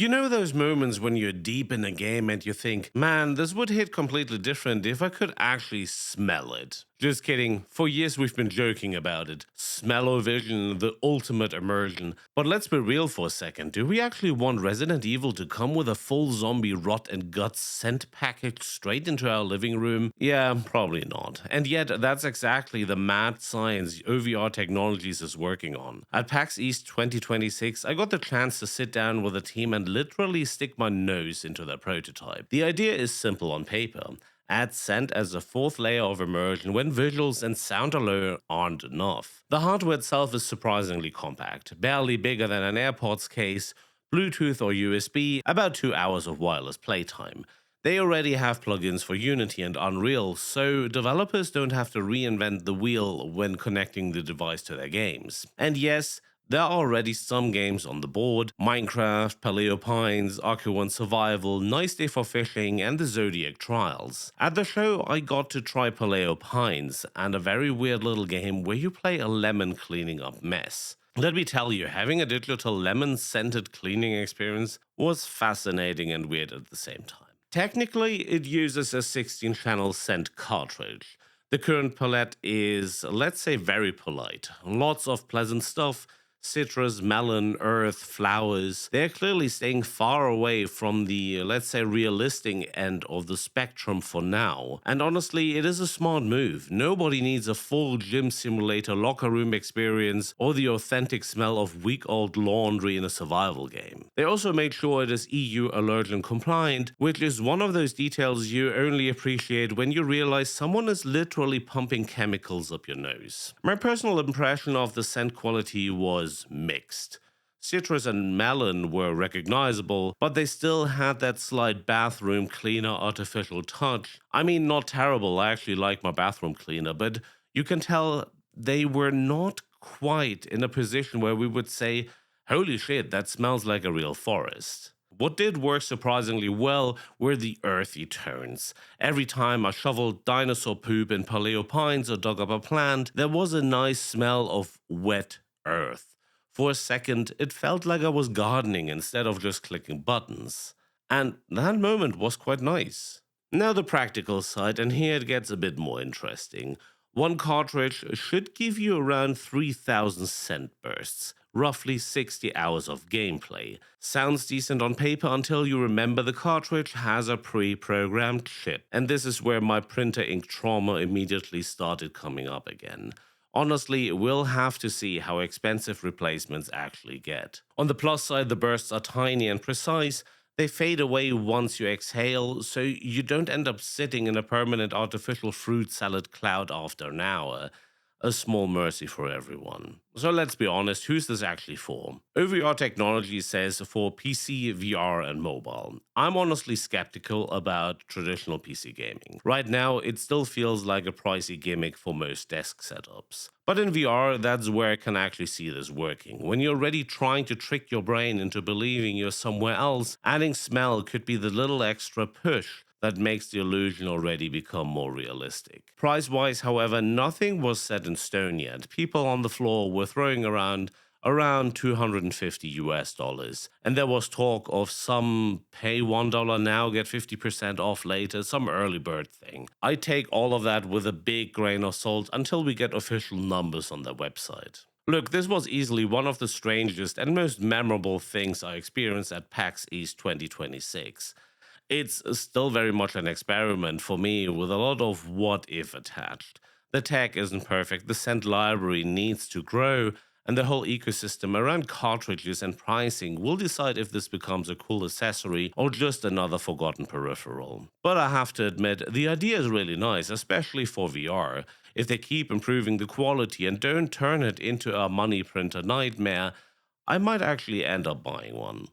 You know those moments when you're deep in a game and you think, man, this would hit completely different if I could actually smell it. Just kidding, for years we've been joking about it. Smell-o-vision, the ultimate immersion. But let's be real for a second, do we actually want Resident Evil to come with a full zombie rot and guts scent package straight into our living room? Yeah, probably not. And yet, that's exactly the mad science OVR Technologies is working on. At PAX East 2026, I got the chance to sit down with a team and literally stick my nose into their prototype. The idea is simple on paper. Add scent as a fourth layer of immersion when visuals and sound alone aren't enough. The hardware itself is surprisingly compact, barely bigger than an AirPods case, Bluetooth or USB, about 2 hours of wireless playtime. They already have plugins for Unity and Unreal, so developers don't have to reinvent the wheel when connecting the device to their games. And yes, there are already some games on the board: Minecraft, Paleo Pines, Arco 1 Survival, Nice Day for Fishing, and the Zodiac Trials. At the show, I got to try Paleo Pines, and a very weird little game where you play a lemon cleaning up mess. Let me tell you, having a digital lemon-scented cleaning experience was fascinating and weird at the same time. Technically, it uses a 16-channel scent cartridge. The current palette is, let's say, very polite. Lots of pleasant stuff: citrus, melon, earth, flowers. They're clearly staying far away from the, let's say, realistic end of the spectrum for now. And honestly, it is a smart move. Nobody needs a full gym simulator locker room experience or the authentic smell of week-old laundry in a survival game. They also made sure it is EU allergen compliant, which is one of those details you only appreciate when you realize someone is literally pumping chemicals up your nose. My personal impression of the scent quality was mixed. Citrus and melon were recognizable, but they still had that slight bathroom cleaner artificial touch. I mean, not terrible, I actually like my bathroom cleaner, but you can tell they were not quite in a position where we would say, holy shit, that smells like a real forest. What did work surprisingly well were the earthy tones. Every time I shoveled dinosaur poop in Paleo Pines or dug up a plant, there was a nice smell of wet earth. For a second, it felt like I was gardening instead of just clicking buttons. And that moment was quite nice. Now the practical side, and here it gets a bit more interesting. One cartridge should give you around 3000 scent bursts, roughly 60 hours of gameplay. Sounds decent on paper until you remember the cartridge has a pre-programmed chip. And this is where my printer ink trauma immediately started coming up again. Honestly, we'll have to see how expensive replacements actually get. On the plus side, the bursts are tiny and precise. They fade away once you exhale, so you don't end up sitting in a permanent artificial fruit salad cloud after an hour. A small mercy for everyone. So let's be honest, who's this actually for? OVR Technology says for PC, VR, and mobile. I'm honestly skeptical about traditional PC gaming. Right now, it still feels like a pricey gimmick for most desk setups. But in VR, that's where I can actually see this working. When you're already trying to trick your brain into believing you're somewhere else, adding smell could be the little extra push that makes the illusion already become more realistic. Price-wise, however, nothing was set in stone yet. People on the floor were throwing around 250 US dollars. And there was talk of some pay $1 now, get 50% off later, some early bird thing. I take all of that with a big grain of salt until we get official numbers on their website. Look, this was easily one of the strangest and most memorable things I experienced at PAX East 2026. It's still very much an experiment for me with a lot of what if attached. The tech isn't perfect, the scent library needs to grow, and the whole ecosystem around cartridges and pricing will decide if this becomes a cool accessory or just another forgotten peripheral. But I have to admit, the idea is really nice, especially for VR. If they keep improving the quality and don't turn it into a money printer nightmare, I might actually end up buying one.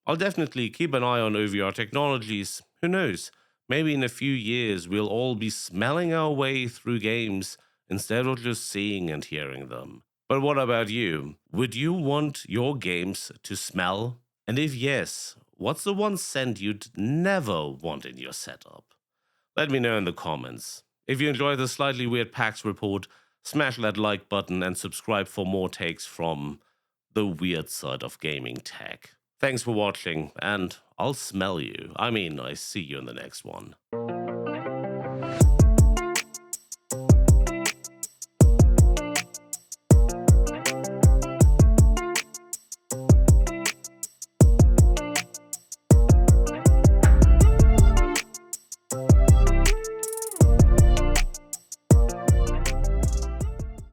I'll definitely keep an eye on OVR Technologies. Who knows? Maybe in a few years we'll all be smelling our way through games instead of just seeing and hearing them. But what about you? Would you want your games to smell? And if yes, what's the one scent you'd never want in your setup? Let me know in the comments. If you enjoyed the slightly weird PAX report, smash that like button and subscribe for more takes from the weird side of gaming tech. Thanks for watching, and I'll smell you. I mean, I see you in the next one.